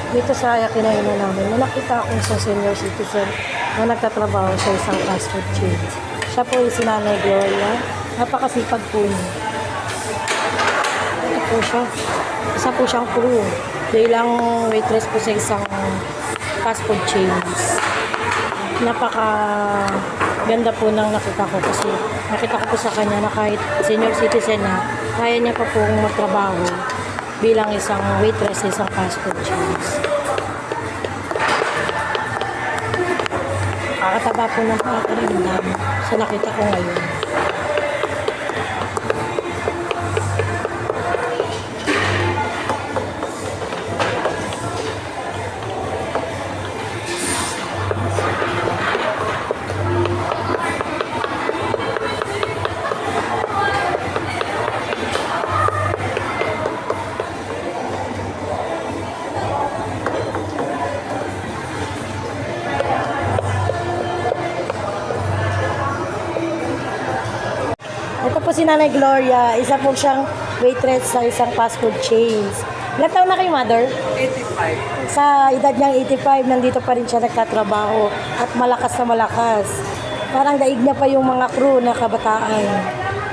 Dito sa kinainan namin, may nakita akong isang senior citizen na nagtatrabaho sa isang fast food chain. Siya po yung si Nanay Gloria. Napakasipag po niya. Ito po siya. Isa po siyang crew. Bilang waitress po sa isang fast food chains. Napaka ganda po ng nakita ko kasi nakita ko po sa kanya na kahit senior citizen na, kaya niya pa pong magtrabaho bilang isang waitress sa isang fast food chains. Kakataba po ng pakarimdam sa nakita ko ngayon. Ito po si Nanay Gloria, isa po siyang waitress sa isang fast food chains. Ilang taon na kayo, Mother? 85. Sa edad niyang 85, nandito pa rin siya nagtatrabaho at malakas na malakas. Parang daig niya pa yung mga crew na kabataan.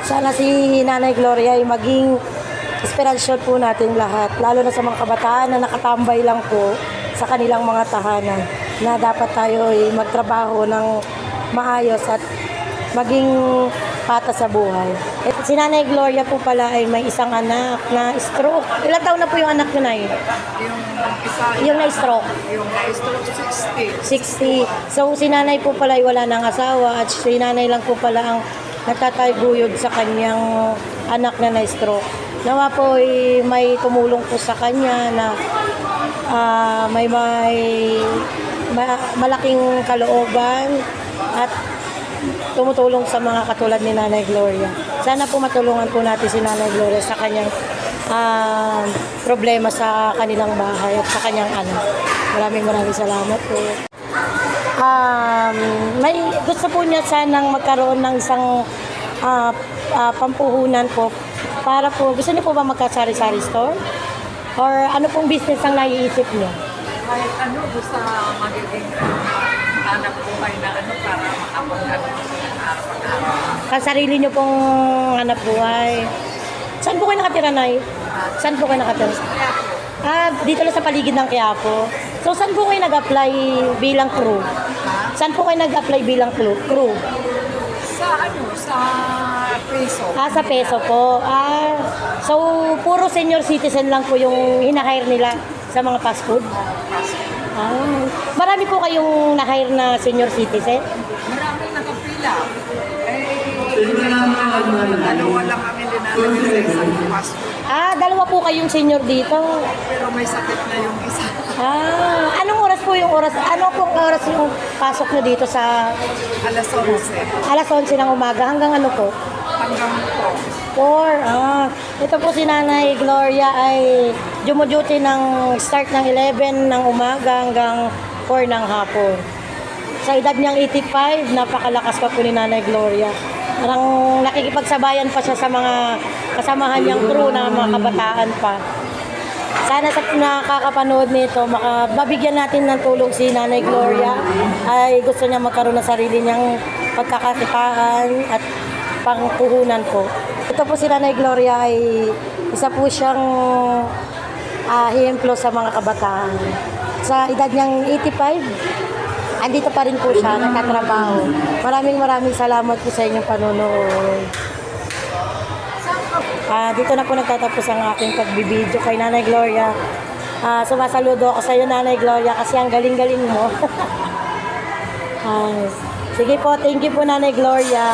Sana si Nanay Gloria ay maging inspirasyon po natin lahat, lalo na sa mga kabataan na nakatambay lang po sa kanilang mga tahanan, na dapat tayo ay magtrabaho ng maayos at maging patas sa buhay. Si Nanay Gloria po pala ay may isang anak na stroke. Ilang taon na po yung anak niyo, Nay? Yung isa, Yung na-stroke? yung na-stroke 60. 60. So, si Nanay po pala ay wala ng asawa at si Nanay lang po pala ang nagtataguyod sa kanyang anak na na-stroke. Nawa po ay may tumulong po sa kanya na malaking kalooban at tumutulong sa mga katulad ni Nanay Gloria. Sana po matulungan po natin si Nanay Gloria sa kanyang problema sa kanilang bahay at sa kanyang anak. Maraming salamat po. May gusto po niya sanang magkaroon ng isang pampuhunan po para po, gusto niyo po ba magka-sari-sari store? Or ano pong business ang naiisip niyo? Kahit ano, basta magiging anak ko kayo na ano para makapag-ano araw-araw. Sa sarili niyo pong hanap buhay. Saan po kayo nakatira, Nay? Saan po kayo nakatira? Kaya po, Dito lang sa paligid ng Quiapo. So, saan po kayo nag-apply bilang crew? Saan po kayo nag-apply bilang crew? sa ano, sa peso. Sa peso po. So, puro senior citizen lang po yung hinahire nila sa mga fast food? Marami po kayong na-hire na senior citizen? Maraming nakapila. Dalawa lang kami dinalaga sa isang fast food. Dalawa po kayong senior dito. Pero may sakit na yung isa. Anong oras po yung oras? Ano pong oras yung pasok nyo dito sa Alas 11. alas 11 ng umaga? Hanggang ano po? Hanggang po. 4. Ito po si Nanay Gloria ay dumuduty ng start ng 11 ng umaga hanggang 4 ng hapon. Sa edad niyang 85, napakalakas pa po ni Nanay Gloria. Parang nakikipagsabayan pa siya sa mga kasamahan niyang crew na mga kabataan pa. Sana sa nakakapanood nito, mabigyan natin ng tulong si Nanay Gloria ay gusto niya magkaroon ng sarili niyang pagkakakitaan at pangpuhunan po. Ito po si Nanay Gloria ay isa po siyang hihemplo sa mga kabataan. Sa edad niyang 85, andito pa rin po siya, nagtatrabaho. Maraming salamat po sa inyong panonood. Dito na po nagtatapos ang aking pagbibideo kay Nanay Gloria. Sumasaludo ako sa iyo, Nanay Gloria, kasi ang galing-galing mo. Sige po, thank you po, Nanay Gloria.